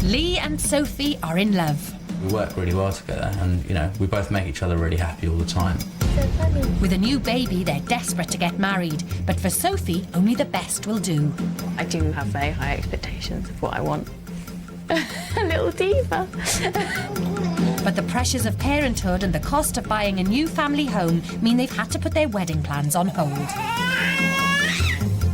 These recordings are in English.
Lee and Sophie are in love. We work really well together and, you know, we both make each other really happy all the time. With a new baby, they're desperate to get married, but for Sophie, only the best will do. I do have very high expectations of what I want. A little diva. But the pressures of parenthood and the cost of buying a new family home mean they've had to put their wedding plans on hold.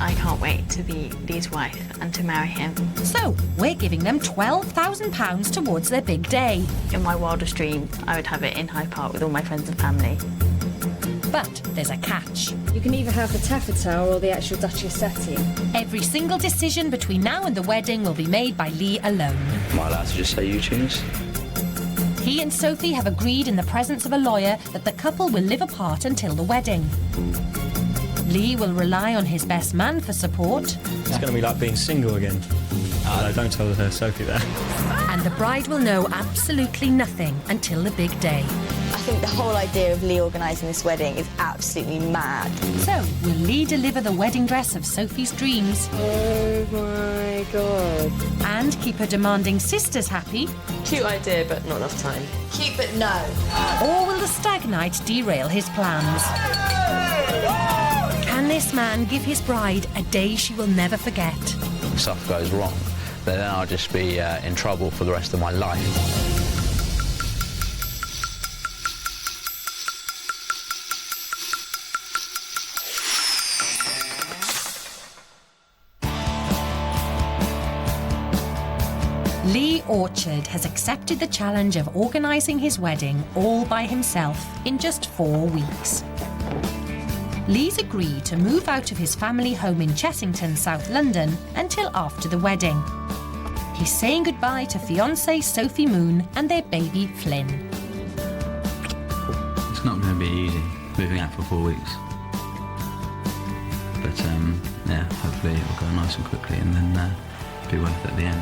I can't wait to be Lee's wife and to marry him. So, we're giving them £12,000 towards their big day. In my wildest dreams, I would have it in Hyde Park with all my friends and family. But there's a catch. You can either have the taffeta or the actual Duchess settee. Every single decision between now and the wedding will be made by Lee alone. Am I allowed to just say you choose? He and Sophie have agreed in the presence of a lawyer that the couple will live apart until the wedding. Lee will rely on his best man for support. It's going to be like being single again. No, don't tell her Sophie that. And the bride will know absolutely nothing until the big day. I think the whole idea of Lee organising this wedding is absolutely mad. So, will Lee deliver the wedding dress of Sophie's dreams? Oh my God. And keep her demanding sisters happy? Cute idea, but not enough time. Cute, but no. Or will the stag night derail his plans? Can this man give his bride a day she will never forget? If stuff goes wrong, then I'll just be in trouble for the rest of my life. Lee Orchard has accepted the challenge of organising his wedding all by himself in just 4 weeks. Lee's agreed to move out of his family home in Chessington, South London, until after the wedding. He's saying goodbye to fiancée Sophie Moon and their baby Flynn. It's not going to be easy moving out for 4 weeks. But yeah, hopefully it'll go nice and quickly and then be worth it at the end.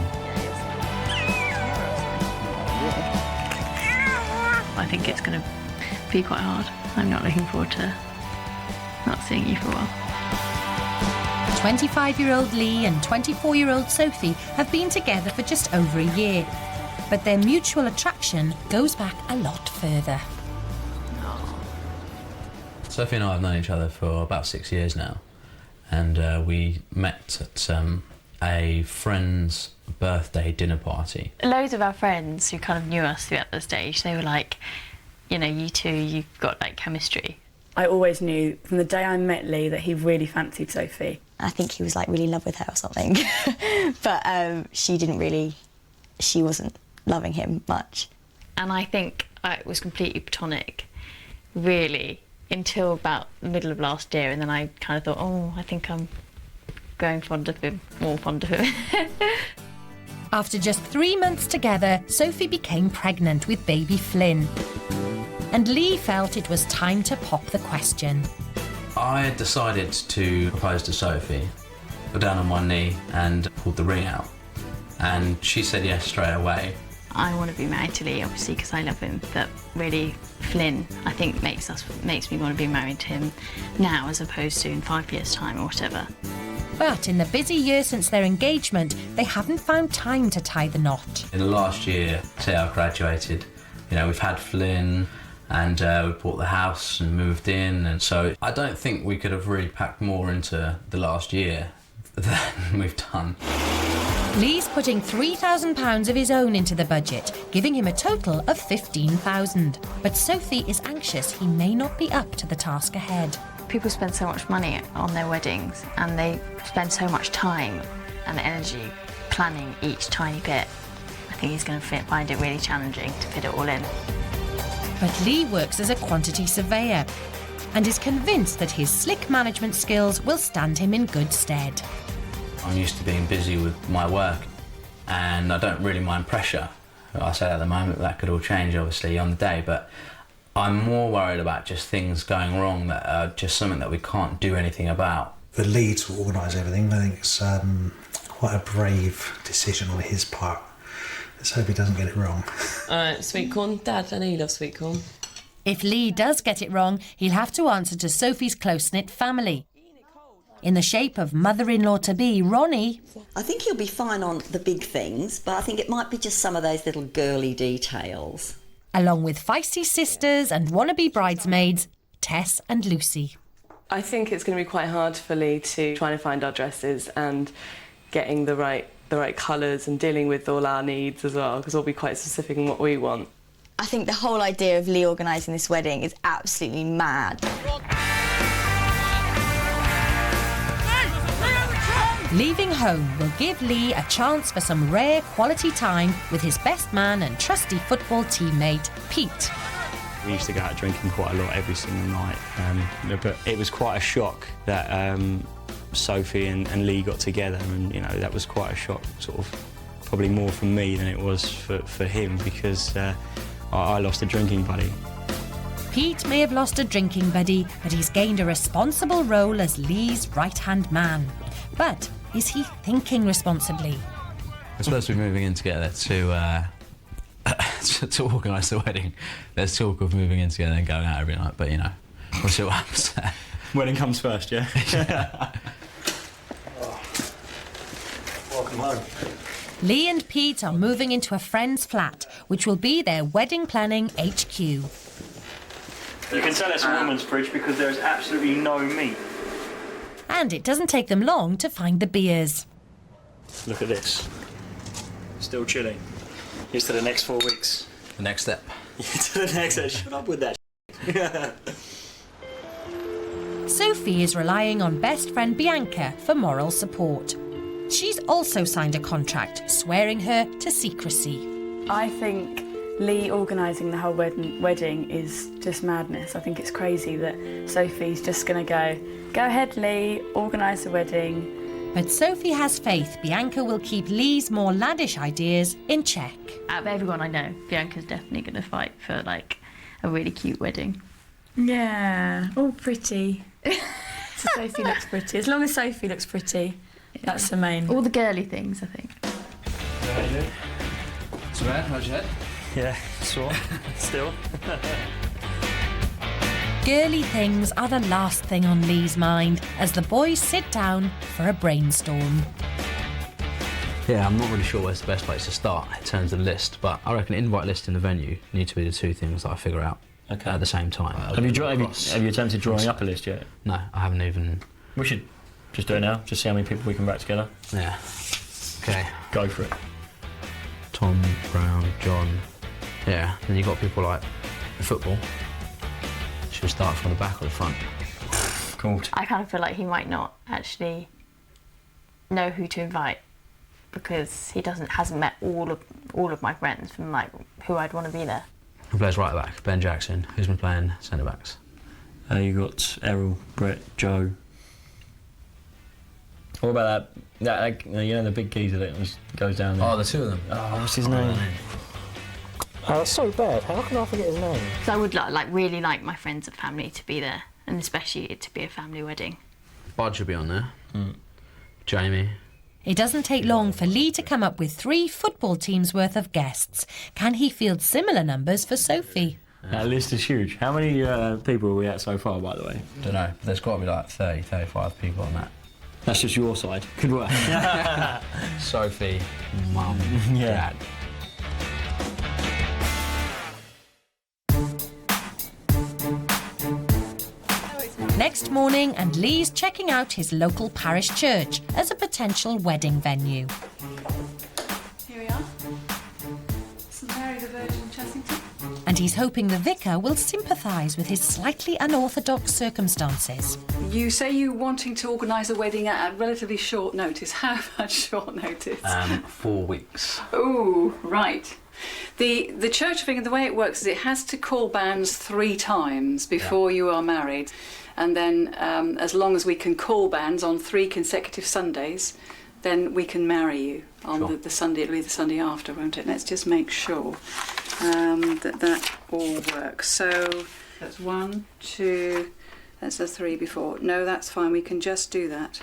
I think it's going to be quite hard. I'm not looking forward to not seeing you for a while. 25-year-old Lee and 24-year-old Sophie have been together for just over a year, but their mutual attraction goes back a lot further. Sophie and I have known each other for about 6 years now, and we met at a friend's birthday dinner party. Loads of our friends who kind of knew us throughout the stage, they were like, you know, you two, you've got like chemistry. I always knew from the day I met Lee that he really fancied Sophie. I think he was like really in love with her or something. But she wasn't loving him much. And I think it was completely platonic, really, until about the middle of last year, and then I kind of thought, oh, I think I'm growing fond of him, more fond of him. After just 3 months together, Sophie became pregnant with baby Flynn. And Lee felt it was time to pop the question. I decided to propose to Sophie, got down on one knee and pulled the ring out. And she said yes straight away. I want to be married to Lee, obviously, because I love him, but really, Flynn, I think, makes me want to be married to him now as opposed to in 5 years' time or whatever. But in the busy year since their engagement, they haven't found time to tie the knot. In the last year, say I graduated, you know, we've had Flynn and we bought the house and moved in, and so I don't think we could have really packed more into the last year than we've done. Lee's putting £3,000 of his own into the budget, giving him a total of £15,000. But Sophie is anxious he may not be up to the task ahead. People spend so much money on their weddings and they spend so much time and energy planning each tiny bit. I think he's going to find it really challenging to fit it all in. But Lee works as a quantity surveyor and is convinced that his slick management skills will stand him in good stead. I'm used to being busy with my work and I don't really mind pressure. I say at the moment that could all change obviously on the day, but I'm more worried about just things going wrong that are just something that we can't do anything about. For Lee to organise everything, I think it's quite a brave decision on his part. Let's hope he doesn't get it wrong. Sweet corn. Dad, I know you love sweet corn. If Lee does get it wrong, he'll have to answer to Sophie's close-knit family. in the shape of mother-in-law-to-be Ronnie. I think he'll be fine on the big things, but I think it might be just some of those little girly details. Along with feisty sisters and wannabe bridesmaids, Tess and Lucy. I think it's going to be quite hard for Lee to try and find our dresses and getting the right colours and dealing with all our needs as well, because we'll be quite specific in what we want. I think the whole idea of Lee organising this wedding is absolutely mad. Leaving home will give Lee a chance for some rare quality time with his best man and trusty football teammate, Pete. We used to go out drinking quite a lot every single night, but it was quite a shock that Sophie and Lee got together, and that was quite a shock, sort of probably more for me than it was for him, because I lost a drinking buddy. Pete may have lost a drinking buddy, but he's gained a responsible role as Lee's right-hand man. But is he thinking responsibly? We're supposed to be moving in together to organise the wedding. There's talk of moving in together and going out every night, but we'll see what happens there. Wedding comes first, yeah? Welcome home. Lee and Pete are moving into a friend's flat, which will be their wedding planning HQ. You can tell it's a woman's fridge because there is absolutely no meat. And it doesn't take them long to find the beers. Look at this. Still chilling. Here's to the next 4 weeks. The next step. To the next step. Shut up with that. Sophie is relying on best friend Bianca for moral support. She's also signed a contract swearing her to secrecy. I think Lee organising the whole wedding is just madness. I think it's crazy that Sophie's just going to go ahead Lee, organise the wedding. But Sophie has faith Bianca will keep Lee's more laddish ideas in check. Out of everyone I know, Bianca's definitely going to fight for, a really cute wedding. Yeah, all pretty. So Sophie looks pretty. As long as Sophie looks pretty, that's the main. All the girly things, I think. How are you doing? So bad, how's your head? Yeah, sore. Still. Girly things are the last thing on Lee's mind as the boys sit down for a brainstorm. Yeah, I'm not really sure where's the best place to start in terms of the list, but I reckon invite list and the venue need to be the two things that I figure out at the same time. Have you attempted drawing up a list yet? No, I haven't even... We should just do it now, just see how many people we can wrap together. Yeah. Okay. Go for it. Tom, Brown, John. Yeah, then you've got people like football. Should we start from the back or the front? Cool. I kind of feel like he might not actually know who to invite because he hasn't met all of my friends from who I'd want to be there. Who plays right back? Ben Jackson. Who's been playing centre backs? You got Errol, Brett, Joe. What about that the big geezer that goes down there? Oh, the two of them. Oh, what's his name? Oh, that's so bad. How can I forget his name? So I would really like my friends and family to be there, and especially it to be a family wedding. Budge will be on there. Jamie. It doesn't take long for Lee to come up with 3 football teams worth of guests. Can he field similar numbers for Sophie? That list is huge. How many people are we at so far, by the way? Don't know, but there's got to be 30, 35 people on that. That's just your side. Good work. Sophie, Mum, yeah. Dad. Next morning, and Lee's checking out his local parish church as a potential wedding venue. Here we are. St Mary the Virgin, Chessington. And he's hoping the vicar will sympathise with his slightly unorthodox circumstances. You say you're wanting to organise a wedding at relatively short notice. How much short notice? 4 weeks. Oh, right. The Church of England, the way it works is it has to call banns 3 times before you are married. And then as long as we can call banns on 3 consecutive Sundays, then we can marry you on the Sunday. It'll be the Sunday after, won't it? Let's just make sure that all works. So that's 1, 2, that's a 3 before. No, that's fine. We can just do that.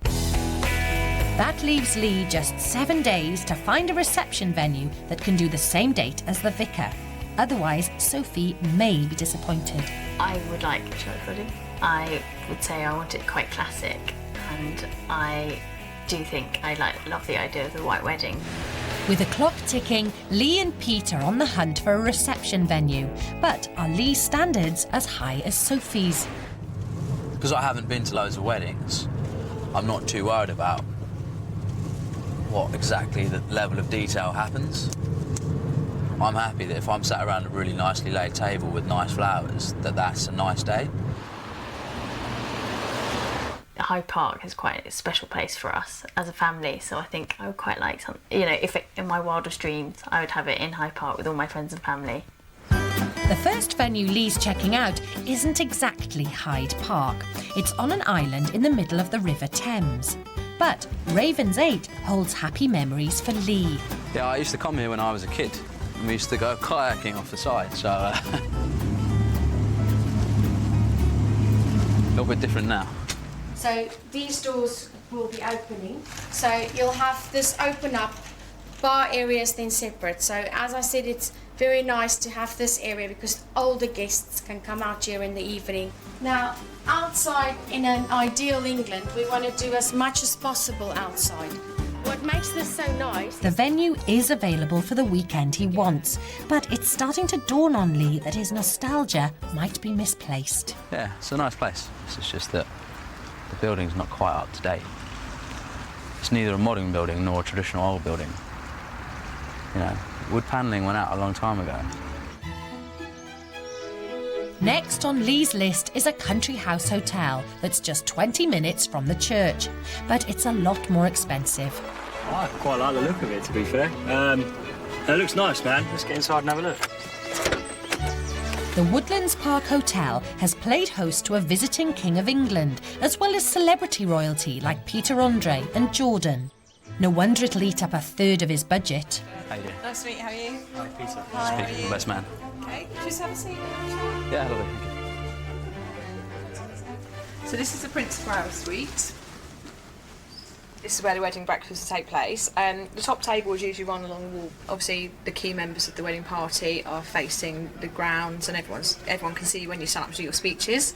That leaves Lee just 7 days to find a reception venue that can do the same date as the vicar. Otherwise, Sophie may be disappointed. I would like a church wedding. I would say I want it quite classic. and I do think I love the idea of the white wedding. With the clock ticking, Lee and Pete are on the hunt for a reception venue. But are Lee's standards as high as Sophie's? Because I haven't been to loads of weddings, I'm not too worried about what exactly the level of detail happens. I'm happy that if I'm sat around a really nicely laid table with nice flowers, that's a nice day. Hyde Park is quite a special place for us as a family, so I think I would quite like some, if in my wildest dreams, I would have it in Hyde Park with all my friends and family. The first venue Lee's checking out isn't exactly Hyde Park. It's on an island in the middle of the River Thames. But Ravens 8 holds happy memories for Lee. Yeah, I used to come here when I was a kid. We used to go kayaking off the side, so a little bit different now. So these doors will be opening. So you'll have this open up, bar areas then separate. So as I said, it's very nice to have this area because older guests can come out here in the evening. Now, outside in an ideal England, we want to do as much as possible outside. What makes this so nice... The venue is available for the weekend he wants, but it's starting to dawn on Lee that his nostalgia might be misplaced. Yeah, it's a nice place. It's just that the building's not quite up to date. It's neither a modern building nor a traditional old building. Wood panelling went out a long time ago. Next on Lee's list is a country house hotel that's just 20 minutes from the church, but it's a lot more expensive. I quite like the look of it, to be fair. It looks nice, man. Let's get inside and have a look. The Woodlands Park Hotel has played host to a visiting King of England, as well as celebrity royalty like Peter Andre and Jordan. No wonder it'll eat up a third of his budget. How you doing? Nice to meet you. How are you? Hi, Peter. Hi, how are Speaking you? best man. Okay, just have a seat. Yeah, lovely, thank you. So this is the Prince Flower Suite. This is where the wedding breakfast will take place. The top table is usually run along the wall. Obviously, the key members of the wedding party are facing the grounds, and everyone can see when you stand up to do your speeches.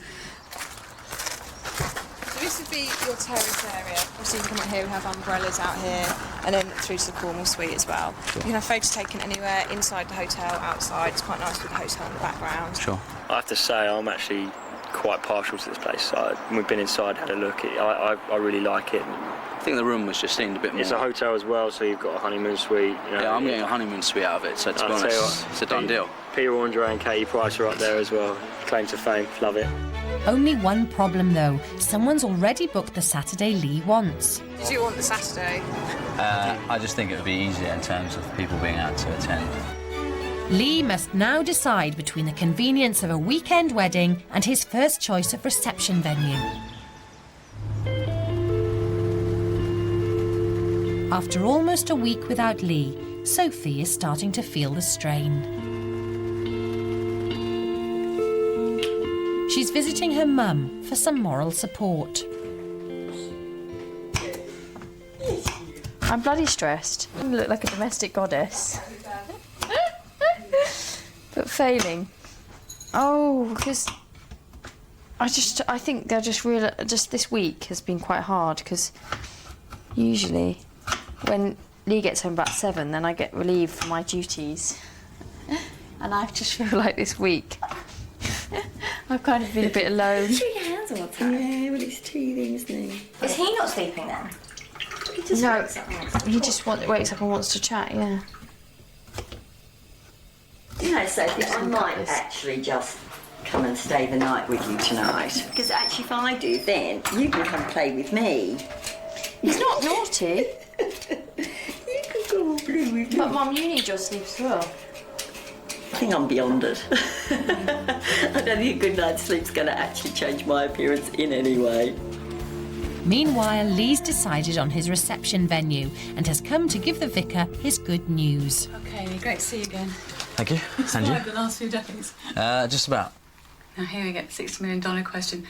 So this would be your terrace area. Obviously, you can come out here, we have umbrellas out here, and then through to the Cornwall suite as well. Sure. You can have photos taken anywhere, inside the hotel, outside. It's quite nice with the hotel in the background. Sure. I have to say, I'm actually quite partial to this place. We've been inside, had a look. I really like it. I think the room was just seemed a bit more... It's a hotel as well, so you've got a honeymoon suite. Yeah, I'm getting a honeymoon suite out of it, so to be honest, it's a done deal. Peter Andre and Katie Price are up there as well. Claim to fame, love it. Only one problem though, someone's already booked the Saturday Lee wants. Did you want the Saturday? I just think it would be easier in terms of people being able to attend. Lee must now decide between the convenience of a weekend wedding and his first choice of reception venue. After almost a week without Lee, Sophie is starting to feel the strain. She's visiting her mum for some moral support. I'm bloody stressed. I look like a domestic goddess. But failing. Oh, because I think they're just this week has been quite hard because usually when Lee gets home about 7, then I get relieved from my duties. And I just feel like this week I've kind of been a bit alone. Put your hands on what's happening. Yeah, well, it's teething, isn't he? Is he not sleeping then? He just wakes up and wants to wakes up and wants to chat, yeah. You know, Sophie, I might actually just come and stay the night with you tonight. Because actually, if I do, then you can come play with me. He's not naughty. You can go and play with me. But Mum, you need your sleep as well. I think I'm beyond it. I don't think a good night's sleep's going to actually change my appearance in any way. Meanwhile, Lee's decided on his reception venue and has come to give the vicar his good news. Okay, great to see you again. Thank you. It's And you? the last few days. Just about. Now here we get the $60 million question.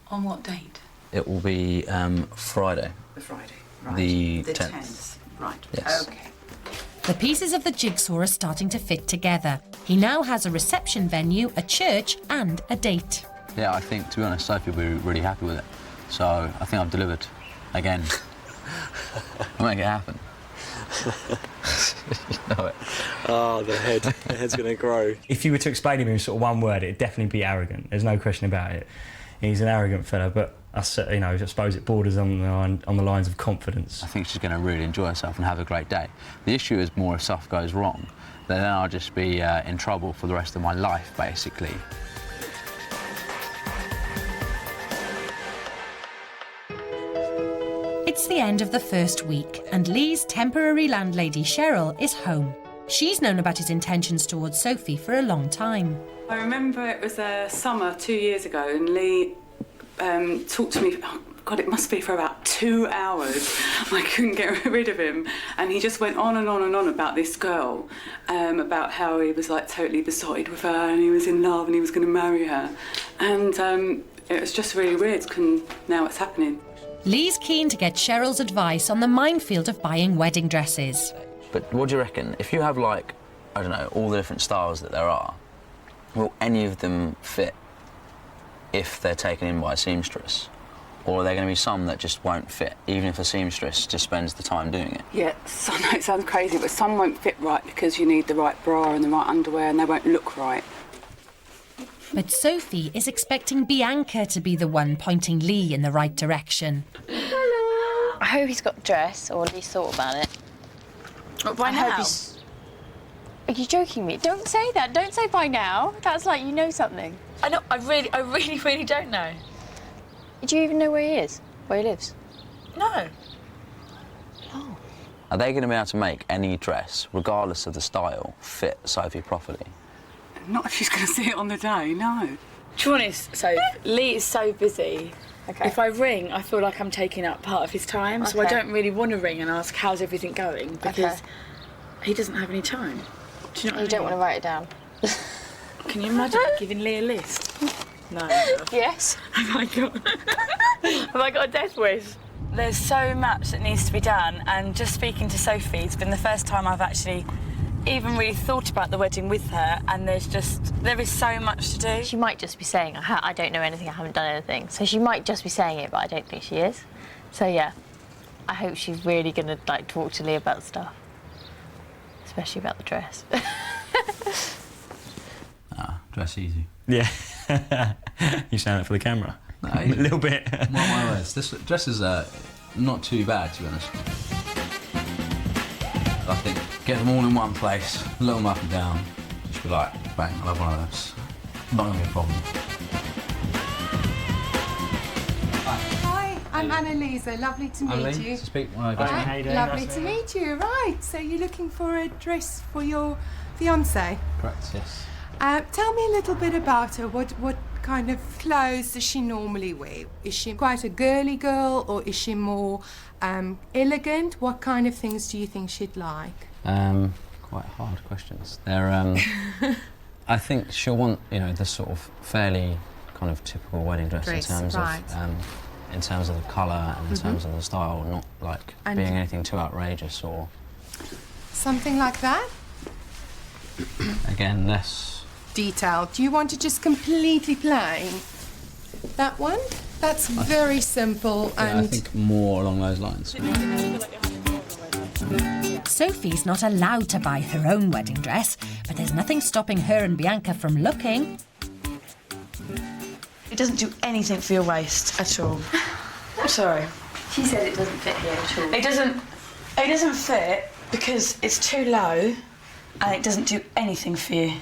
On what date? It will be Friday. The Friday, right. The 10th. Right, yes. Okay. The pieces of the jigsaw are starting to fit together. He now has a reception venue, a church and a date. Yeah, I think, to be honest, Sophie will be really happy with it. So I think I've delivered. again. I'll make it happen. You know it. Oh, the head's going to grow. If you were to explain him in sort of one word, it'd definitely be arrogant. There's no question about it. He's an arrogant fella, but I suppose it borders on the lines of confidence. I think she's going to really enjoy herself and have a great day. The issue is more if stuff goes wrong, then I'll just be in trouble for the rest of my life, basically. It's the end of the first week, and Lee's temporary landlady, Cheryl, is home. She's known about his intentions towards Sophie for a long time. I remember it was summer 2 years ago, and Lee talked to me, oh God, it must be for about 2 hours. I couldn't get rid of him. And he just went on and on and on about this girl, about how he was like totally besotted with her and he was in love and he was going to marry her. And it was just really weird, and now it's happening. Lee's keen to get Cheryl's advice on the minefield of buying wedding dresses. But what do you reckon? If you have, like, I don't know, all the different styles that there are, will any of them fit if they're taken in by a seamstress? Or are there going to be some that just won't fit, even if a seamstress just spends the time doing it? Yeah, I know it sounds crazy, but some won't fit right because you need the right bra and the right underwear and they won't look right. But Sophie is expecting Bianca to be the one pointing Lee in the right direction. Hello. I hope he's got a dress, or at least thought about it. By now? Are you joking me? Don't say that. Don't say by now. That's like you know something. I know. I really don't know. Do you even know where he is? Where he lives? No. Oh. Are they going to be able to make any dress, regardless of the style, fit Sophie properly? Not if she's going to see it on the day, no. To be honest, so Lee is so busy. Okay. If I ring, I feel like I'm taking up part of his time, so I don't really want to ring and ask how's everything going because he doesn't have any time. Do you know what I mean? Don't want to write it down. Can you imagine giving Lee a list? No. Yes. Have I got a death wish? There's so much that needs to be done, and just speaking to Sophie, it's been the first time I've actually even really thought about the wedding with her, and there is so much to do. She might just be saying, I don't know anything, I haven't done anything. So she might just be saying it, but I don't think she is. So yeah, I hope she's really going to like talk to Lee about stuff, especially about the dress. Dress easy. Yeah. You sound it for the camera. No, a little bit. My words. This dress is not too bad, to be honest. I think get them all in one place, load them up and down. Just be like, bang, I love one of those. Not gonna be a problem. Hi, I'm Annalisa. Lovely to meet you. To speak. Lovely to meet you. Right, so you're looking for a dress for your fiancée? Correct, yes. Tell me a little bit about her. What kind of clothes does she normally wear? Is she quite a girly girl, or is she more elegant? What kind of things do you think she'd like? Quite hard questions. They're. I think she'll want, the sort of fairly kind of typical wedding dress in terms of the colour and in terms of the style, not like being anything too outrageous or something like that. Again, less detail. Do you want to just completely plain? That one? That's very simple. Yeah, I think more along those lines. Sophie's not allowed to buy her own wedding dress, but there's nothing stopping her and Bianca from looking. It doesn't do anything for your waist at all. Sorry. She said it doesn't fit here at all. It doesn't fit because it's too low and it doesn't do anything for you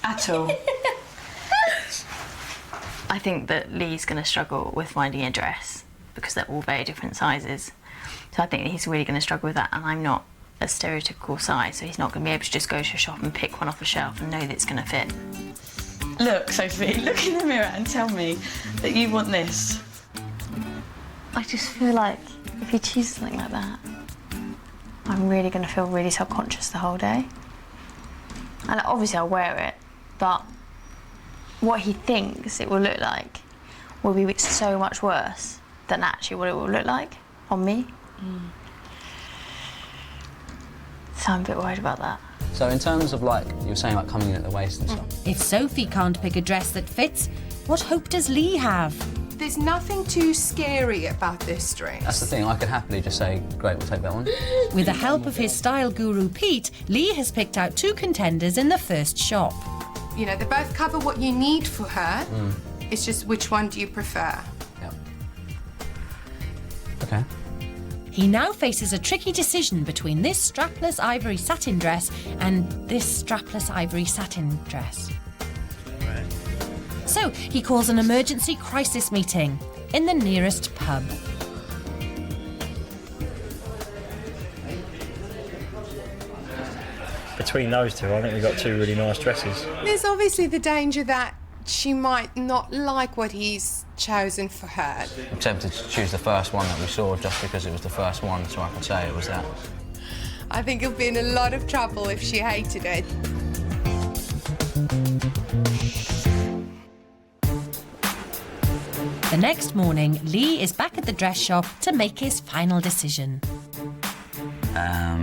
at all. I think that Lee's going to struggle with finding a dress because they're all very different sizes. So I think that he's really going to struggle with that, and I'm not a stereotypical size, so he's not going to be able to just go to a shop and pick one off the shelf and know that it's going to fit. Look, Sophie, look in the mirror and tell me that you want this. I just feel like if he chooses something like that, I'm really going to feel really self-conscious the whole day. And obviously I'll wear it, but what he thinks it will look like will be so much worse than actually what it will look like on me. So I'm a bit worried about that. So in terms of you were saying coming in at the waist and stuff. If Sophie can't pick a dress that fits, what hope does Lee have? there's nothing too scary about this dress. That's the thing, I could happily just say, great, we'll take that one. With the help of his style guru Pete, Lee has picked out 2 contenders in the first shop. You know, they both cover what you need for her. It's just which one do you prefer? Yep. Okay. He now faces a tricky decision between this strapless ivory satin dress and this strapless ivory satin dress. So he calls an emergency crisis meeting in the nearest pub. Between those two, I think we've got 2 really nice dresses. There's obviously the danger that she might not like what he's chosen for her. I'm tempted to choose the first one that we saw just because it was the first one, so I can say it was that. I think he'll be in a lot of trouble if she hated it. The next morning, Lee is back at the dress shop to make his final decision. Am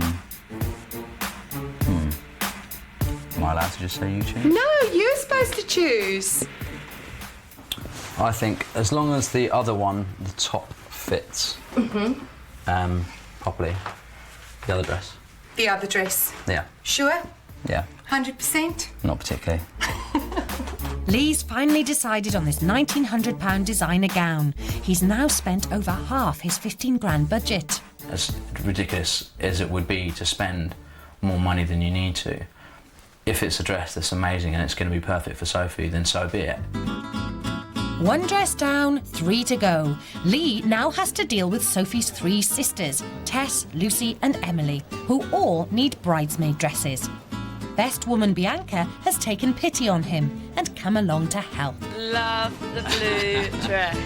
I allowed to just say you choose? No, you're supposed to choose. I think as long as the other one, the top fits properly, the other dress. The other dress. Yeah. Sure? Yeah. 100%? Not particularly. Lee's finally decided on this £1,900 designer gown. He's now spent over half his 15 grand budget. As ridiculous as it would be to spend more money than you need to, if it's a dress that's amazing and it's going to be perfect for Sophie, then so be it. 1 dress down, 3 to go. Lee now has to deal with Sophie's 3 sisters, Tess, Lucy and Emily, who all need bridesmaid dresses. Best woman Bianca has taken pity on him and come along to help. Love the blue dress.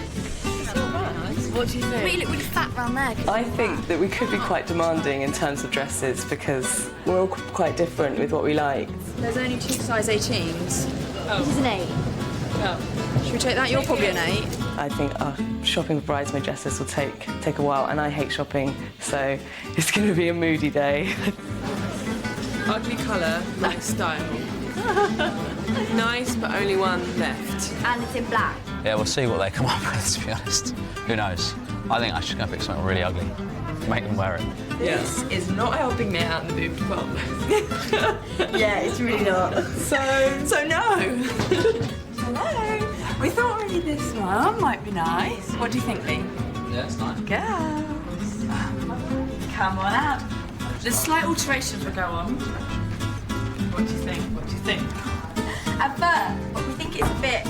What do you think? But you look really fat round there. I think that we could be quite demanding in terms of dresses because we're all quite different with what we like. There's only 2 size 18s. This is an 8. Oh. Should we take that? You're probably an 8. I think shopping for bridesmaid dresses will take a while, and I hate shopping, so it's going to be a moody day. Ugly colour, nice style. Nice, but only one left. And it's in black. Yeah, we'll see what they come up with, to be honest. Who knows? I think I'm just going to pick something really ugly. Make them wear it. This is not helping me out in the boob pub. Yeah, it's really not. So no. Hello. We thought maybe this one might be nice. What do you think, Lee? Yeah, it's nice. Girls, come on out. There's slight alterations will go on. What do you think? What do you think? At first, but we think it's a bit...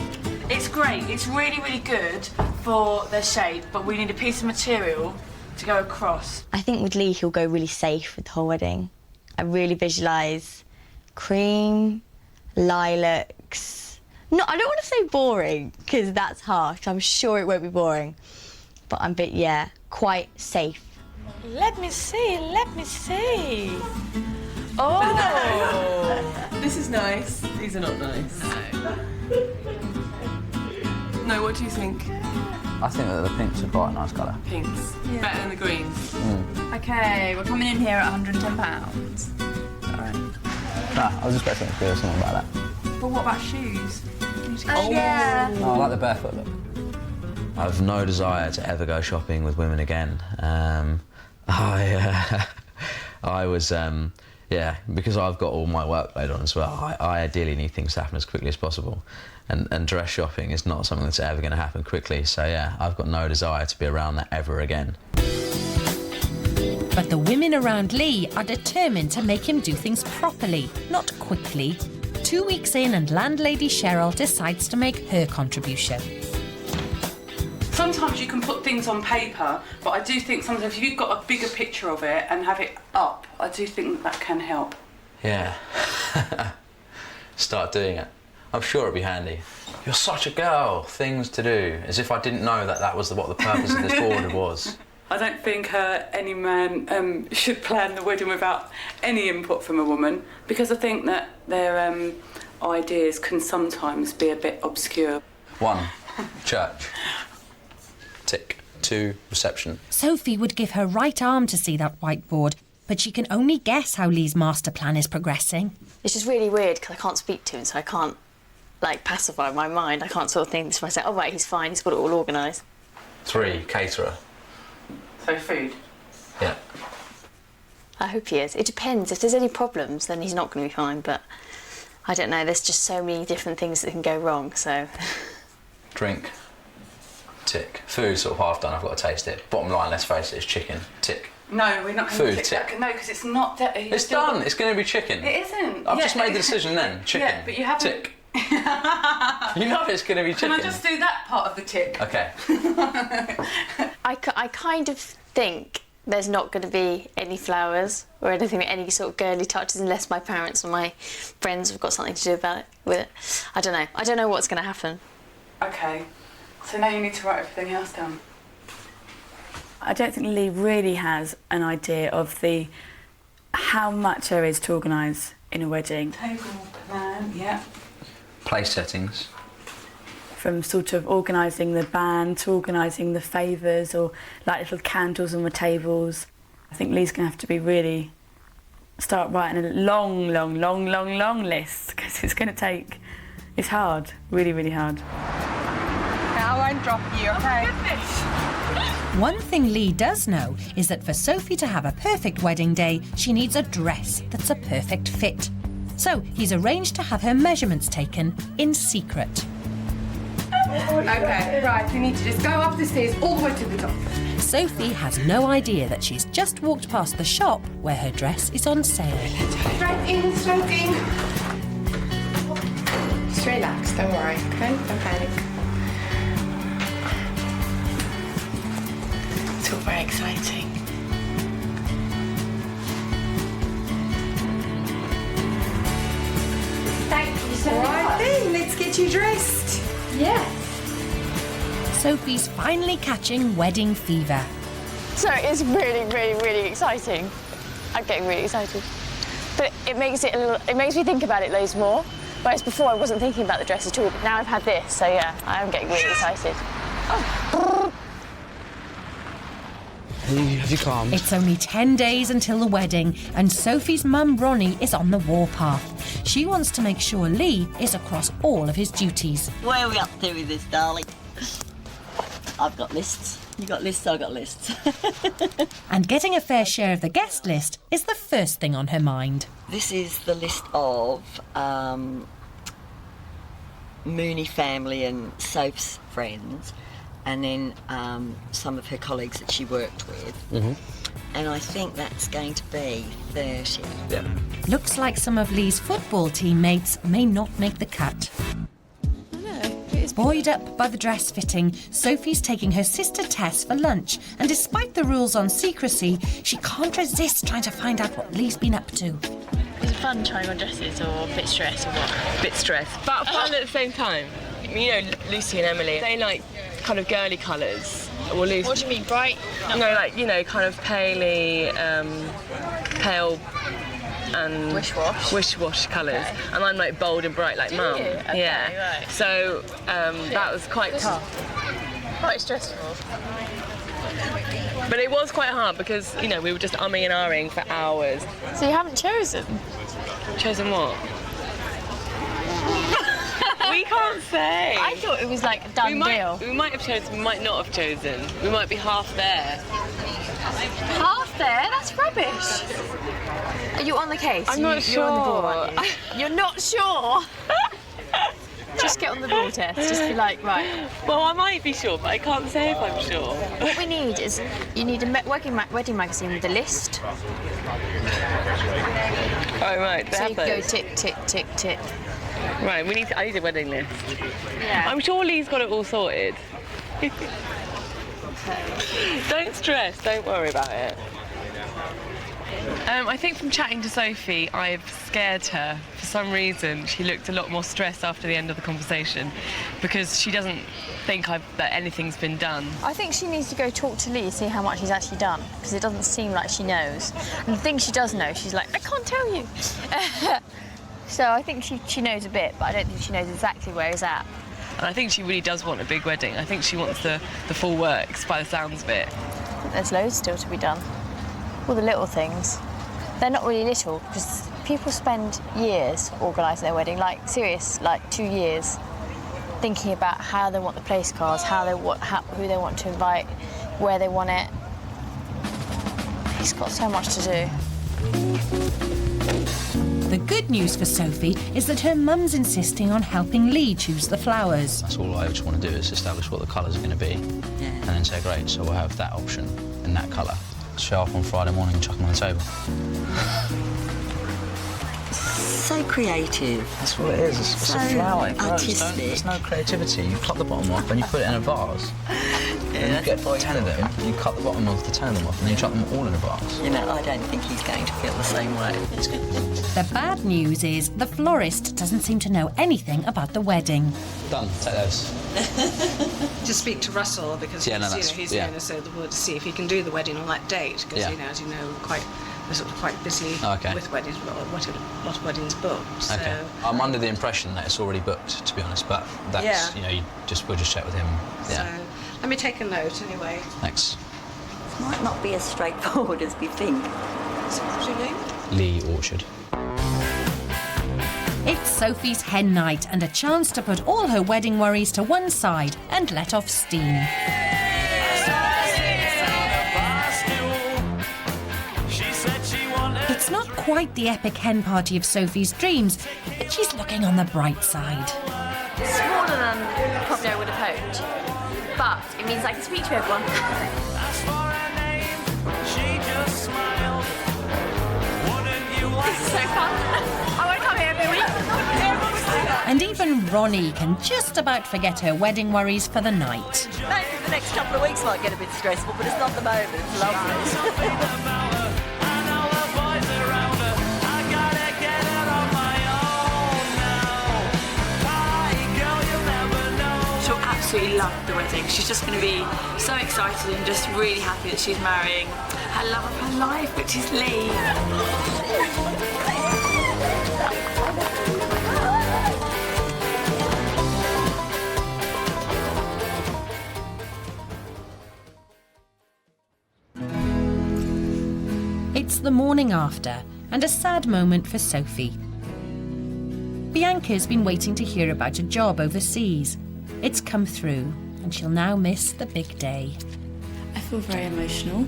It's great. It's really, really good for their shape, but we need a piece of material to go across. I think with Lee, he'll go really safe with the whole wedding. I really visualise cream, lilacs. No, I don't want to say boring, because that's harsh. I'm sure it won't be boring. But I'm quite safe. Let me see, let me see. Oh! This is nice. These are not nice. No, what do you think? I think that the pinks are quite a nice colour. Pinks. Yeah. Better than the greens. Okay, we're coming in here at £110. Alright. I was expecting to do something about that. But what about shoes? Oh, yeah. I like the barefoot look. I've no desire to ever go shopping with women again. I was, because I've got all my workload on as well, I ideally need things to happen as quickly as possible. And dress shopping is not something that's ever going to happen quickly. So, yeah, I've got no desire to be around that ever again. But the women around Lee are determined to make him do things properly, not quickly. 2 weeks in and landlady Cheryl decides to make her contribution. Sometimes you can put things on paper, but I do think sometimes if you've got a bigger picture of it and have it up, I do think that can help. Yeah. Start doing it. I'm sure it'd be handy. You're such a girl. Things to do. As if I didn't know that was what the purpose of this board was. I don't think any man should plan the wedding without any input from a woman, because I think that their ideas can sometimes be a bit obscure. 1, church. Tick. 2, reception. Sophie would give her right arm to see that whiteboard, but she can only guess how Lee's master plan is progressing. It's just really weird because I can't speak to him, so I can't like pacify my mind. I can't sort of think to myself, oh right, he's fine, he's got it all organised. 3, caterer. So food? Yeah. I hope he is. It depends. If there's any problems, then he's not going to be fine, but I don't know. There's just so many different things that can go wrong, so... Drink. Tick. Food, sort of half done, I've got to taste it. Bottom line, let's face it, is chicken. Tick. No, we're not going to Food, tick that. No, because it's not... It's done. It's going to be chicken. It isn't. I've just made the decision then. Chicken. Yeah, but you haven't... Tick. You know it's going to be chicken. Can I just do that part of the tick? Okay. I kind of think there's not going to be any flowers or anything, any sort of girly touches, unless my parents or my friends have got something to do about it with it. I don't know. I don't know what's going to happen. Okay. So now you need to write everything else down. I don't think Lee really has an idea of how much there is to organise in a wedding. Table plan, yeah. Place settings. From sort of organising the band to organising the favours or like little candles on the tables. I think Lee's going to have to be really start writing a long list because it's going to take... It's hard, really, really hard. I won't drop you, okay? One thing Lee does know is that for Sophie to have a perfect wedding day, she needs a dress that's a perfect fit. So he's arranged to have her measurements taken in secret. Okay, right, we need to just go up the stairs all the way to the top. Sophie has no idea that she's just walked past the shop where her dress is on sale. Straight in, straight in. Just relax, don't worry, okay? Don't panic. It's all very exciting. Thank you so much. Right then, let's get you dressed. Yes. Sophie's finally catching wedding fever. So it's really exciting. I'm getting really excited. But it makes me think about it loads more. Whereas before I wasn't thinking about the dress at all, but now I've had this, so yeah, I am getting really excited. Oh. Have you calmed? It's only 10 days until the wedding, and Sophie's mum, Ronnie, is on the warpath. She wants to make sure Lee is across all of his duties. Where are we up to with this, darling? I've got lists. You got lists, I've got lists. And getting a fair share of the guest list is the first thing on her mind. This is the list of Mooney family and Soph's friends, and then some of her colleagues that she worked with. Mm-hmm. And I think that's going to be 30. Yeah. Looks like some of Lee's football teammates may not make the cut. Buoyed up by the dress fitting, Sophie's taking her sister Tess for lunch, and despite the rules on secrecy, she can't resist trying to find out what Lee's been up to. Is it fun trying on dresses, or a bit stressed, or what? Bit stressed, but fun at the same time. You know, Lucy and Emily, they like kind of girly colours. Well, Lucy, What do you mean, bright? No, like, you know, kind of paley, pale and wish-wash colours. Okay. And I'm like bold and bright like Mum. Okay, yeah. right. So that was quite tough. Quite stressful. But it was quite hard because, you know, we were just umming and ahhing for hours. So you haven't chosen? Chosen what? We can't say. I thought it was like a done deal. We might have chosen, we might not have chosen. We might be half there. Half there? That's rubbish. Are you on the case? I'm not sure. You're on the ball, aren't you? You're not sure? Just get on the ball, Tess. Just be like, right. Well, I might be sure, but I can't say if I'm sure. What we need is, you need a wedding magazine with a list. Oh, right. So you can go tick, tick, tick, tick. Right, I need a wedding list. Yeah. I'm sure Lee's got it all sorted. Don't stress, don't worry about it. I think from chatting to Sophie, I've scared her. For some reason, she looked a lot more stressed after the end of the conversation because she doesn't think that anything's been done. I think she needs to go talk to Lee, see how much he's actually done, because it doesn't seem like she knows. And the thing she does know, she's like, I can't tell you. So I think she knows a bit, but I don't think she knows exactly where he's at. And I think she really does want a big wedding. I think she wants the full works, by the sounds of it. There's loads still to be done. All the little things. They're not really little, because people spend years organising their wedding, like serious, like 2 years, thinking about how they want the place cards, who they want to invite, where they want it. He's got so much to do. The good news for Sophie is that her mum's insisting on helping Lee choose the flowers. That's all I just want to do is establish what the colours are going to be, and then say, great, so we'll have that option in that colour. Show up on Friday morning and chuck them on the table. So creative. That's what it is. It's a flower. Artistic. There's no creativity. You cut the bottom off and you put it in a vase. And you get 10 of them, you cut the bottom off, the 10 of them off, and then you chuck them all in a vase. You know, I don't think he's going to feel the same way. The bad news is the florist doesn't seem to know anything about the wedding. Done. Take those. To speak to Russell because he's going to sow the wood to see if he can do the wedding on that date because as you know, we're sort of quite busy with weddings. We've got a lot of weddings booked. So. Okay. I'm under the impression that it's already booked, to be honest, but that's we'll just check with him. Yeah. So let me take a note anyway. Thanks. It might not be as straightforward as we think. So what's your name? Lee Orchard. It's Sophie's hen night and a chance to put all her wedding worries to one side and let off steam. It's not quite the epic hen party of Sophie's dreams, but she's looking on the bright side. Smaller than probably I would have hoped, but it means I can speak to everyone. This is so fun. I want to come here every week. And even Ronnie can just about forget her wedding worries for the night. Maybe the next couple of weeks might get a bit stressful, but it's not the moment. It's lovely. Absolutely love the wedding. She's just going to be so excited and just really happy that she's marrying her love of her life, which is Lee. It's the morning after, and a sad moment for Sophie. Bianca's been waiting to hear about a job overseas. It's come through, and she'll now miss the big day. I feel very emotional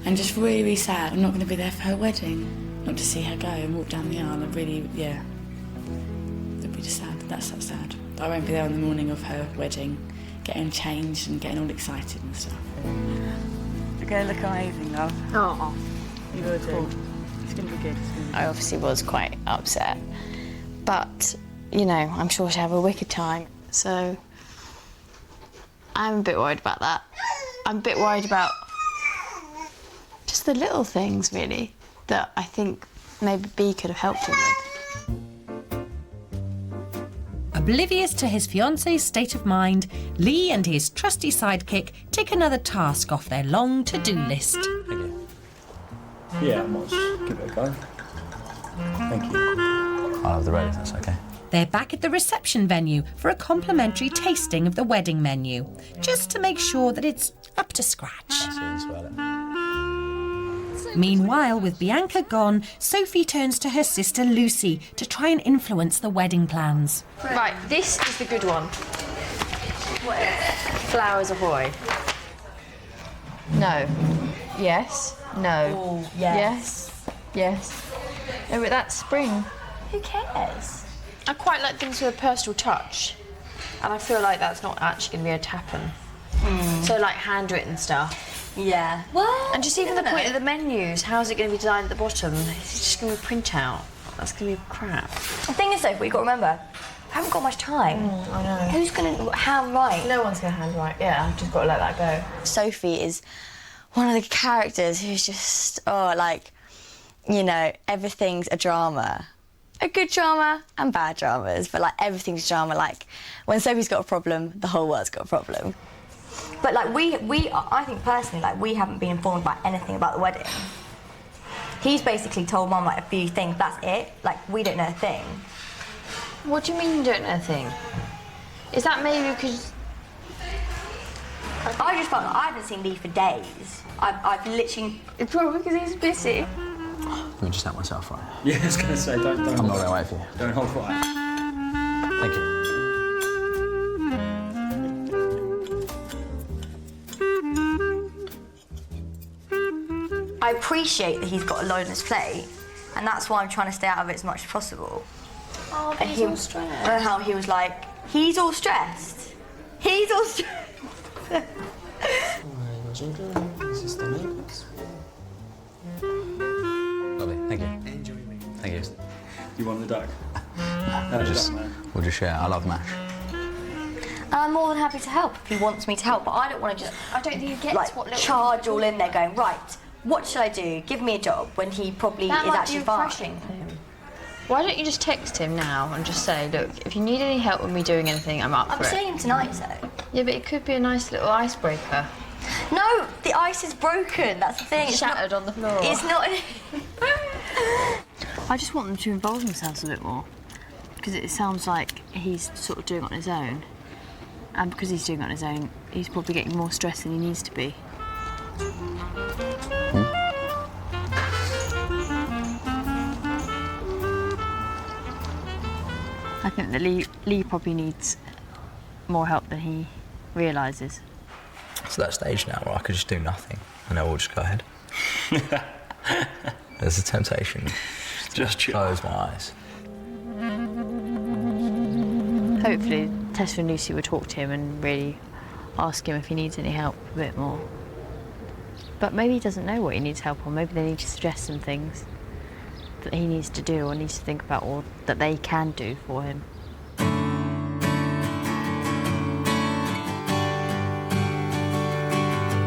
and just really, really sad. I'm not going to be there for her wedding, not to see her go and walk down the aisle. It'll be just sad. That's so sad. I won't be there on the morning of her wedding, getting changed and getting all excited and stuff. You're going to look amazing, love. Oh, you will do. It's going to be good. I obviously was quite upset, but I'm sure she'll have a wicked time. So I'm a bit worried about that. I'm a bit worried about just the little things, really, that I think maybe B could have helped him with. Oblivious to his fiancée's state of mind, Lee and his trusty sidekick take another task off their long to-do list. Thank you. Yeah, I might give it a go. Thank you. I'll have the red if that's okay. They're back at the reception venue for a complimentary tasting of the wedding menu, just to make sure that it's up to scratch. Meanwhile, with Bianca gone, Sophie turns to her sister Lucy to try and influence the wedding plans. Right, this is the good one. Flowers ahoy. No. Yes. No. Ooh, yes. Yes. No, but that's spring. Who cares? I quite like things with a personal touch, and I feel like that's not actually going to be able to happen. So, like handwritten stuff. Yeah. Well, and just even the point of the menus, how's it going to be designed at the bottom? It's just going to be a printout. That's going to be crap. The thing is, though, what you've got to remember, I haven't got much time. I know. Who's going to handwrite? No one's going to handwrite. Yeah, I've just got to let that go. Sophie is one of the characters who's just, everything's a drama. A good drama and bad dramas, but everything's drama. When Sophie's got a problem, the whole world's got a problem. But I think personally, we haven't been informed about anything about the wedding. He's basically told Mum a few things. That's it. We don't know a thing. What do you mean you don't know a thing? Is that maybe because? I just felt I haven't seen Lee for days. I've literally. It's probably because he's busy. Let me just help myself, right? Yeah, I was going to say, don't. I'm not going to wait for you. Don't hold quiet. Thank you. I appreciate that he's got a load on his plate, and that's why I'm trying to stay out of it as much as possible. Oh, but And he's all stressed. And how he was like, he's all stressed. He's all stressed. Lovely, thank you. Thank you. You want the duck? We'll just share. I love mash. And I'm more than happy to help if he wants me to help, but I don't want to just, I don't think he gets like, what little charge all in there going, right, what should I do? Give me a job, when he probably That is might actually be fine. refreshing for him. Why don't you just text him now and just say, look, if you need any help with me doing anything, I'm up for it. I'm seeing him tonight, though. Yeah, but it could be a nice little icebreaker. No, the ice is broken. That's the thing. It's Shattered on the floor. It's not. I just want them to involve themselves a bit more, because it sounds like he's sort of doing it on his own, and because he's doing it on his own, he's probably getting more stressed than he needs to be. I think that Lee probably needs more help than he realises. It's that stage now where I could just do nothing and then we'll just go ahead. There's a temptation. Just close my eyes. Hopefully Tessa and Lucy would talk to him and really ask him if he needs any help a bit more. But maybe he doesn't know what he needs help on. Maybe they need to suggest some things that he needs to do or needs to think about, or that they can do for him.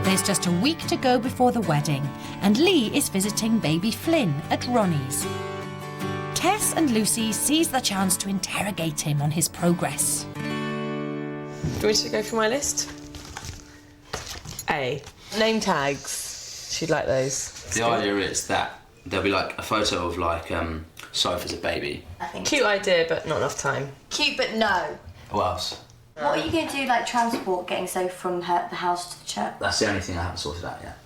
There's just a week to go before the wedding, and Lee is visiting baby Flynn at Ronnie's. Tess and Lucy seize the chance to interrogate him on his progress. Do you want me to go through my list? A. Name tags. She'd like those. The idea is that there'll be like a photo of like Sophie as a baby. I think Cute idea, but not enough time. Cute, but no. What else? What are you going to do, like transport, getting Sophie from the house to the church? That's the only thing I haven't sorted out yet.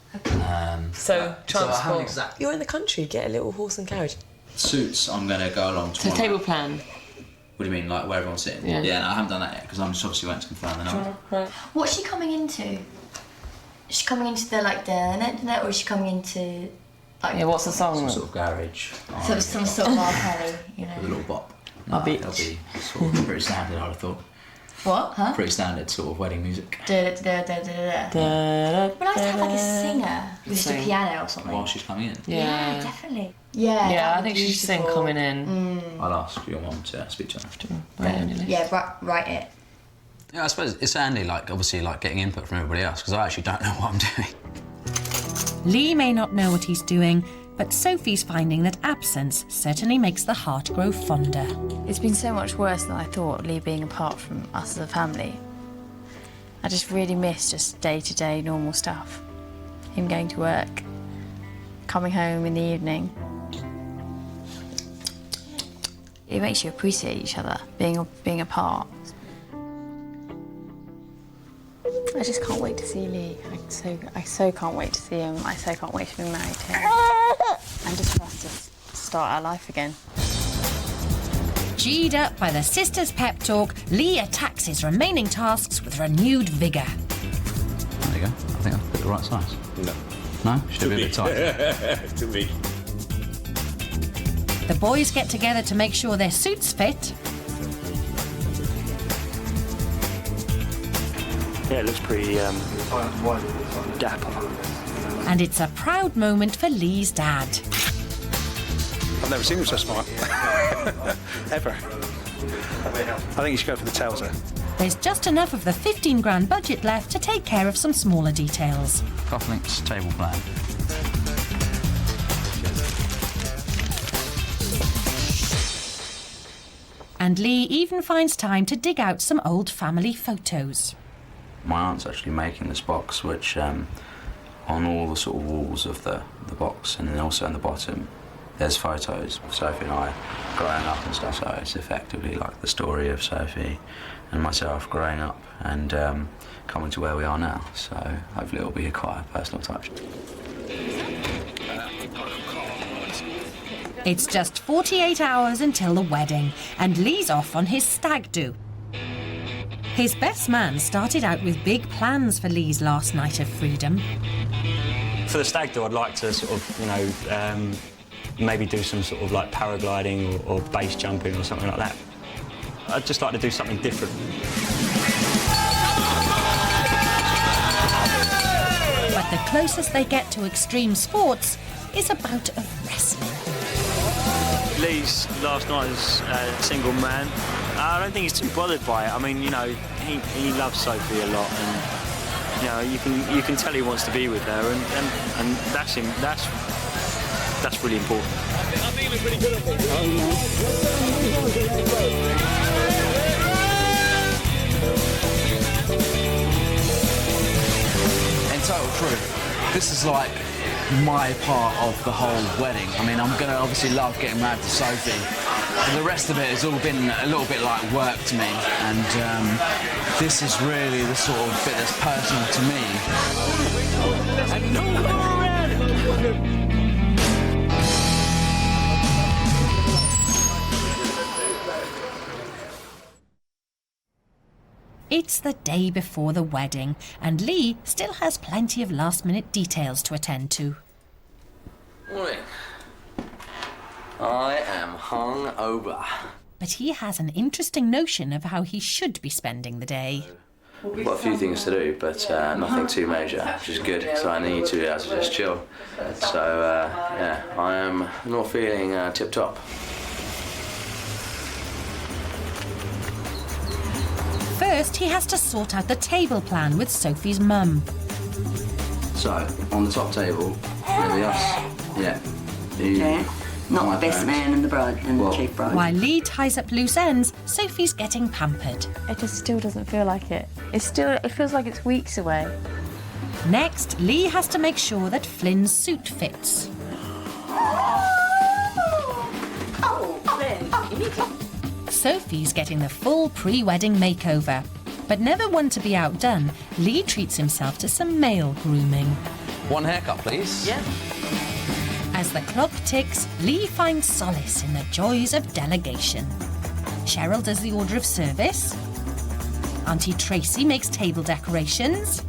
So, I haven't transport. You're in the country, get a little horse and carriage. Suits, I'm going to go along So tomorrow. table plan. What do you mean, like where everyone's sitting? Yeah. No, I haven't done that yet because I'm just obviously waiting to confirm the number. Right. What's she coming into? Is she coming into the like dinner, or is she coming into like? Yeah, what's the song? Some sort of garage. So it's some sort of R. Kelly, you know. With a little bop. I'll be. It'll be sort of pretty standard, I'd have thought. What? Huh? Pretty standard sort of wedding music. It'd be nice to have like a singer with just a piano or something. While she's coming in. Yeah, definitely. Yeah. Yeah, that'd I be think she's saying beautiful. coming in. I'll ask your mum to speak to her. Yeah, write it. Yeah, I suppose it's handy, like, obviously, like, getting input from everybody else, because I actually don't know what I'm doing. Lee may not know what he's doing, but Sophie's finding that absence certainly makes the heart grow fonder. It's been so much worse than I thought, Lee being apart from us as a family. I just really miss just day-to-day normal stuff. Him going to work, coming home in the evening. It makes you appreciate each other, being apart. I just can't wait to see Lee. I so can't wait to see him. I so can't wait to be married to him. And just for us to start our life again. G'd up by the sisters' pep talk, Lee attacks his remaining tasks with renewed vigour. There you go. I think I've put the right size. No. No? Should be a bit tight. To me. The boys get together to make sure their suits fit. Yeah, it looks pretty dapper. And it's a proud moment for Lee's dad. I've never seen him so smart. Ever. I think you should go for the Towser. There's just enough of the 15 grand budget left to take care of some smaller details. Cufflinks, table plan. And Lee even finds time to dig out some old family photos. My aunt's actually making this box, which on all the sort of walls of the box, and then also in the bottom, there's photos of Sophie and I growing up and stuff, so it's effectively like the story of Sophie and myself growing up and coming to where we are now, so hopefully it'll be quite a personal touch. It's just 48 hours until the wedding, and Lee's off on his stag do. His best man started out with big plans for Lee's last night of freedom. For the stag do, I'd like to sort of, you know, maybe do some sort of like paragliding or base jumping or something like that. I'd just like to do something different. But the closest they get to extreme sports is a bout of wrestling. Lee's last night as a single man. I don't think he's too bothered by it. I mean, you know, he loves Sophie a lot, and you know, you can tell he wants to be with her, and that's him. That's really important. I think we're pretty good at this. In total truth, this is like my part of the whole wedding. I mean, I'm gonna obviously love getting married to Sophie, but the rest of it has all been a little bit like work to me, and this is really the sort of bit that's personal to me. And no It's the day before the wedding, and Lee still has plenty of last-minute details to attend to. Morning. I am hungover. But he has an interesting notion of how he should be spending the day. I've got a few things to do, but nothing too major, which is good, because I need to be able to just chill. So, yeah, I am not feeling tip-top. First, he has to sort out the table plan with Sophie's mum. So, on the top table, maybe us. Yeah. Okay. Not the best man and the bride and the chief bride. While Lee ties up loose ends, Sophie's getting pampered. It just still doesn't feel like it. It feels like it's weeks away. Next, Lee has to make sure that Flynn's suit fits. Sophie's getting the full pre-wedding makeover. But never one to be outdone, Lee treats himself to some male grooming. One haircut, please. Yeah. As the clock ticks, Lee finds solace in the joys of delegation. Cheryl does the order of service. Auntie Tracy makes table decorations.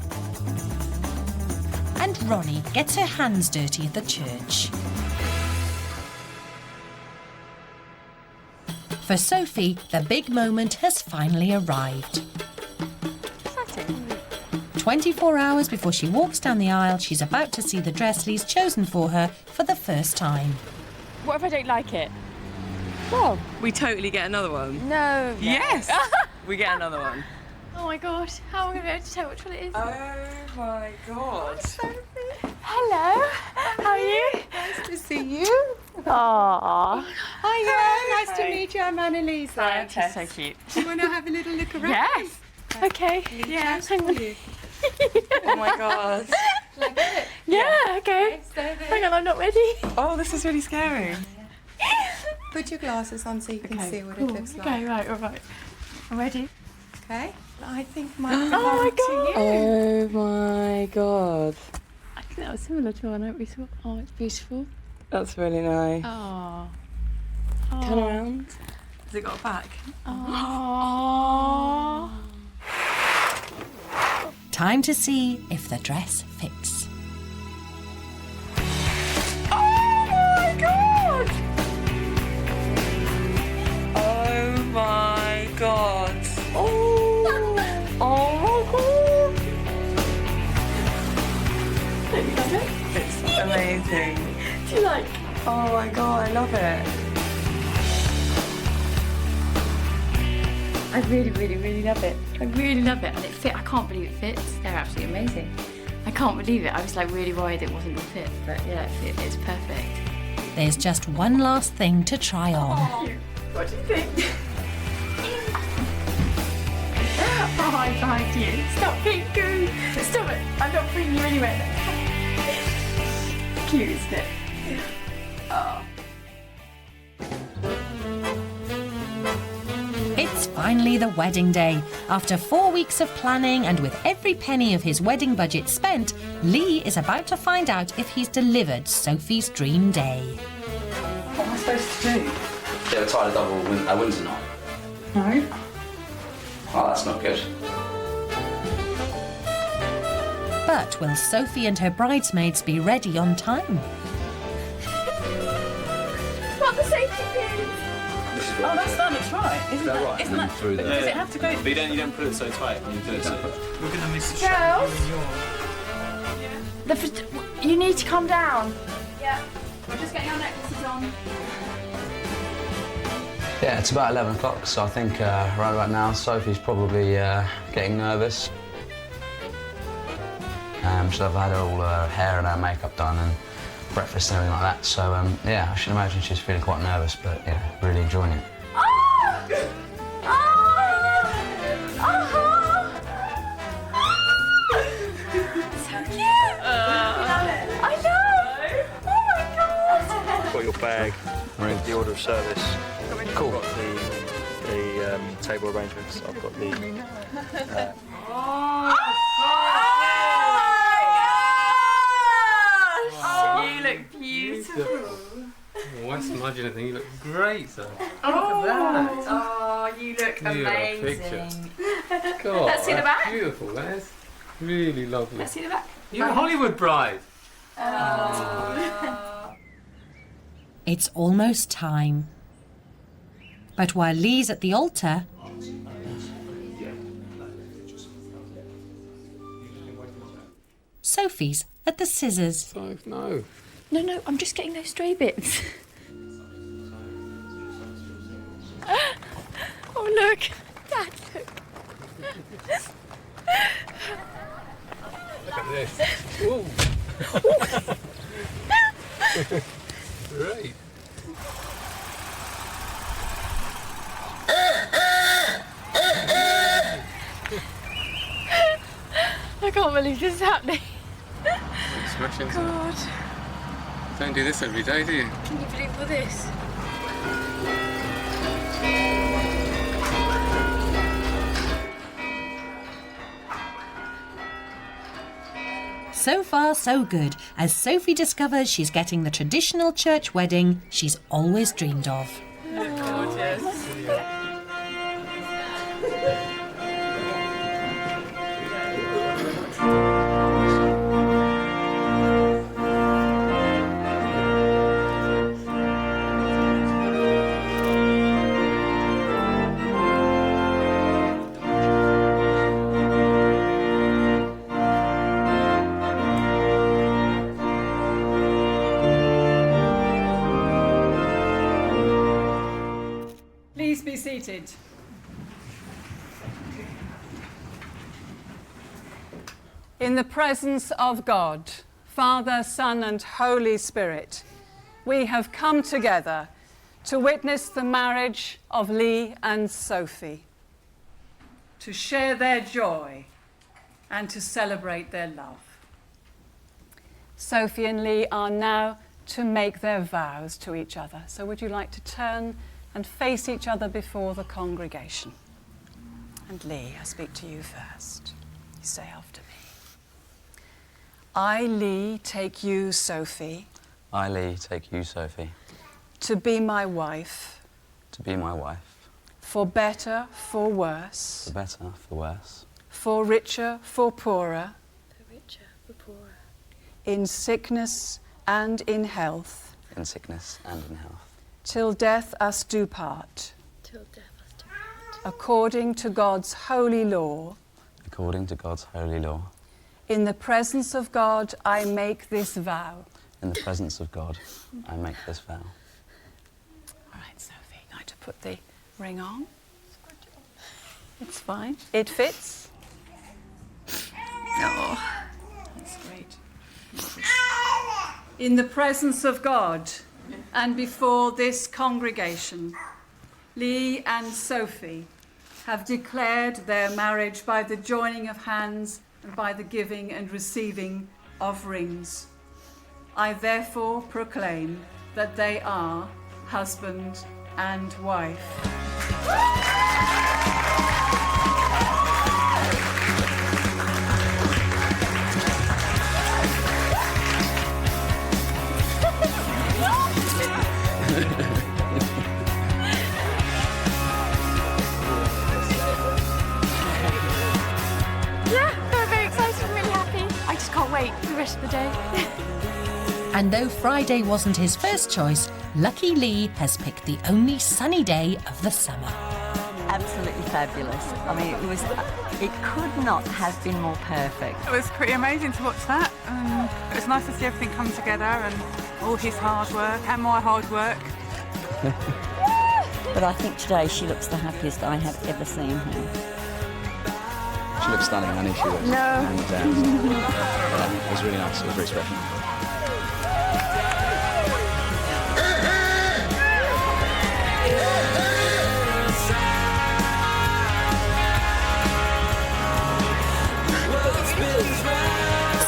And Ronnie gets her hands dirty at the church. For Sophie, the big moment has finally arrived. 24 hours before she walks down the aisle, she's about to see the dress Lee's chosen for her for the first time. What if I don't like it? Well, we totally get another one. No. Yes! We get another one. Oh my god, how am I going to be able to tell which one it is? Oh my god. Hello, how are you? Nice to see you. Aww. Hiya, nice to meet you. I'm Annalisa. Hi, Tess. So cute. Do you want to have a little look around? Yes. Okay. Yeah, hang on. Oh my god. Like it? Yeah, okay. Hang on, I'm not ready. Oh, this is really scary. Put your glasses on so you can see what it looks like. Okay, right. I'm ready. Okay. I think my Oh my god. Oh my god. I think that was similar to one I we saw. Oh, it's beautiful. That's really nice. Oh. Turn around. Has it got a back? Oh. Time to see if the dress fits. Oh my god! Oh my god! Oh! Oh my god! Don't you love it? It's amazing. Do you like? Oh my god, I love it. I really, really, really love it. I really love it, and it fit. I can't believe it fits. They're absolutely amazing. I can't believe it. I was like really worried it wasn't going to fit, but yeah, it's perfect. There's just one last thing to try on. What do you think? Oh, I find you. Stop being good. Stop it. I'm not bringing you anywhere. Cute, isn't it? Oh. It's finally the wedding day. After 4 weeks of planning and with every penny of his wedding budget spent, Lee is about to find out if he's delivered Sophie's dream day. What was supposed to do? Yeah, we tied a double Windsor knot. No. Oh, that's not good. But will Sophie and her bridesmaids be ready on time? What the safety pins? Oh, that's right. Isn't that right? Isn't that through there. Does it have to go? But you don't put it so tight when you do it. So we're going to miss the Girls? shot. You need to calm down. Yeah. We're just getting our necklaces on. Yeah, it's about 11 o'clock, so I think right about now Sophie's probably getting nervous. She'll have had all her hair and her makeup done and breakfast and everything like that, so yeah, I should imagine she's feeling quite nervous, but yeah, really enjoying it. So cute! I know! Oh my god! I've got your bag, the order of service. Cool. I've got the table arrangements. I've got the... You look beautiful. Why smudge anything? You look great, sir. Oh, Look at that. Oh, you look amazing. God, Let's see the that's back. beautiful, that is. Really lovely. Let's see the back. You're a Hollywood bride. It's almost time. But while Lee's at the altar, Sophie's at the scissors. No. No, I'm just getting those stray bits. Oh, look. Dad, look. Look at this. Ooh. Great. I can't believe this is happening. Smash into God. Don't do this every day, do you? Can you believe all this? So far, so good, as Sophie discovers she's getting the traditional church wedding she's always dreamed of. Gorgeous. Please be seated. In the presence of God, Father, Son, and Holy Spirit, we have come together to witness the marriage of Lee and Sophie, to share their joy and to celebrate their love. Sophie and Lee are now to make their vows to each other. So would you like to turn and face each other before the congregation? And Lee, I speak to you first. You say after me. I, Lee, take you, Sophie. I, Lee, take you, Sophie. To be my wife. To be my wife. For better, for worse. For better, for worse. For richer, for poorer. For richer, for poorer. In sickness and in health. In sickness and in health. Till death us do part. Till death us do part. According to God's holy law. According to God's holy law. In the presence of God, I make this vow. In the presence of God, I make this vow. All right, Sophie, now to put the ring on. It's fine. It fits. Oh. That's great. In the presence of God and before this congregation, Lee and Sophie have declared their marriage by the joining of hands and by the giving and receiving of rings. I therefore proclaim that they are husband and wife. rest of the day. And though Friday wasn't his first choice, Lucky Lee has picked the only sunny day of the summer. Absolutely fabulous. I mean, it could not have been more perfect. It was pretty amazing to watch that. It was nice to see everything come together and all his hard work and my hard work. But I think today she looks the happiest I have ever seen her. She looks stunning, I knew she would. No. And yeah, it was really nice, it was very special.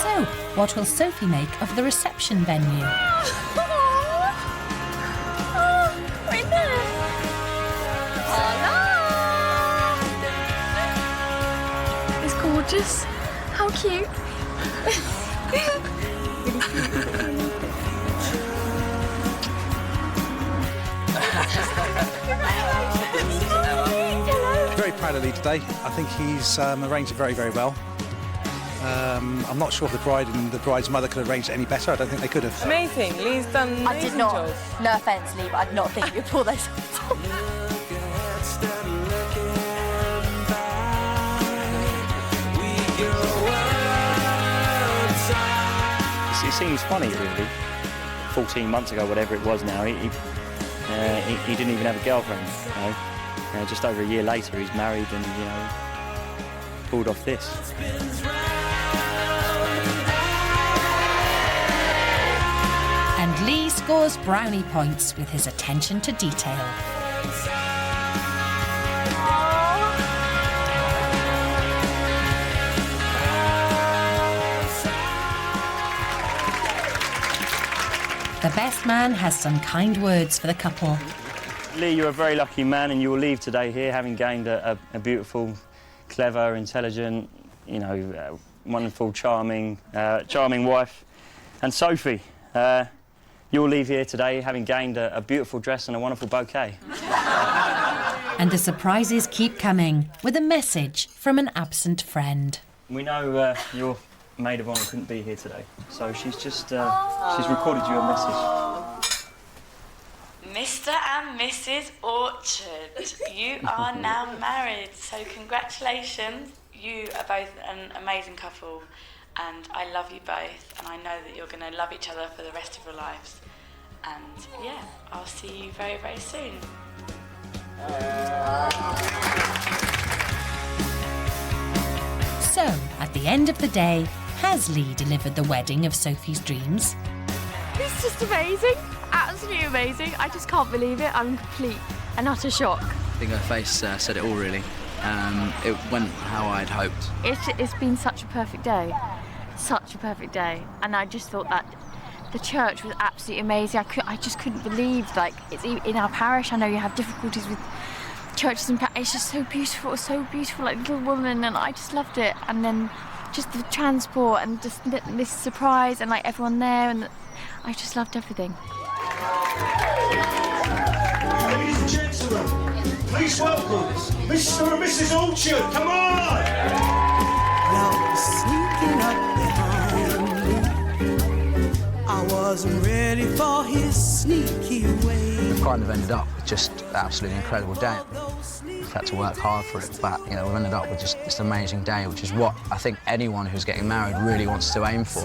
So, what will Sophie make of the reception venue? It's gorgeous. How cute. Very proud of Lee today. I think he's arranged it very, very well. I'm not sure if the bride and the bride's mother could have arranged it any better. I don't think they could have. Amazing. Lee's done an I did amazing not. job. No offence, Lee, but I did not think you'd pull those off. It seems funny, really. 14 months ago, whatever it was now, he didn't even have a girlfriend. You know? Just over a year later, he's married and, you know, pulled off this. And Lee scores brownie points with his attention to detail. The best man has some kind words for the couple. Lee, you're a very lucky man, and you will leave today here having gained a beautiful, clever, intelligent, you know, wonderful, charming wife. And Sophie, you'll leave here today having gained a beautiful dress and a wonderful bouquet. And the surprises keep coming, with a message from an absent friend. We know your maid of honour couldn't be here today, so she's just she's recorded you a message. Mr. and Mrs. Orchard, you are now married, so congratulations. You are both an amazing couple, and I love you both, and I know that you're going to love each other for the rest of your lives. And yeah, I'll see you very, very soon. So, at the end of the day, has Lee delivered the wedding of Sophie's dreams? It's just amazing. Absolutely amazing. I just can't believe it. I'm in complete and utter shock. I think her face said it all, really. It went how I'd hoped. It's been such a perfect day. Such a perfect day. And I just thought that the church was absolutely amazing. I just couldn't believe, like, it's in our parish. I know you have difficulties with churches and it's just so beautiful. It was so beautiful, like Little Woman, and I just loved it. And then just the transport and just this surprise and like everyone there, and I just loved everything. Ladies and gentlemen, please welcome Mr. and Mrs. Orchard. Come on! Y'all sneaking up behind me. I wasn't ready for his sneaky way. We've kind of ended up with just an absolutely incredible day. We've had to work hard for it, but you know, we've ended up with just this amazing day, which is what I think anyone who's getting married really wants to aim for.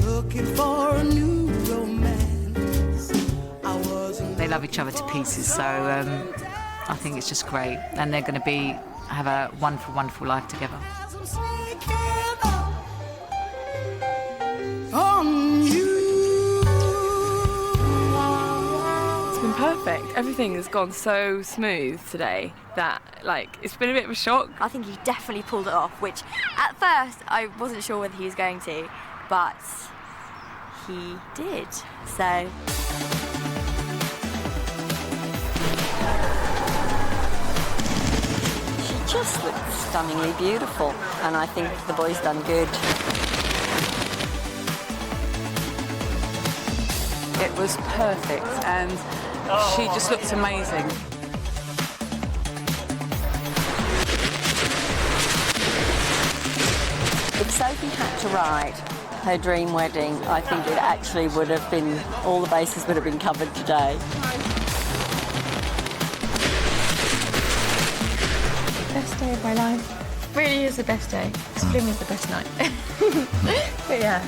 Looking for a new romance. They love each other to pieces, so I think it's just great, and they're going to have a wonderful, wonderful life together. It's been perfect. Everything has gone so smooth today that, like, it's been a bit of a shock. I think he definitely pulled it off, which at first I wasn't sure whether he was going to, but he did, so. She just looks stunningly beautiful, and I think the boy's done good. It was perfect, and she just looked amazing. Sophie had to write her dream wedding, I think it actually would have been, all the bases would have been covered today. Best day of my life. Really is the best day. Bloom is the best night. But yeah,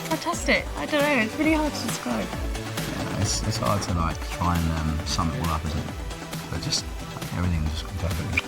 fantastic. I don't know, it's really hard to describe. Yeah, it's hard to like try and sum it all up, isn't it? But just everything just perfectly.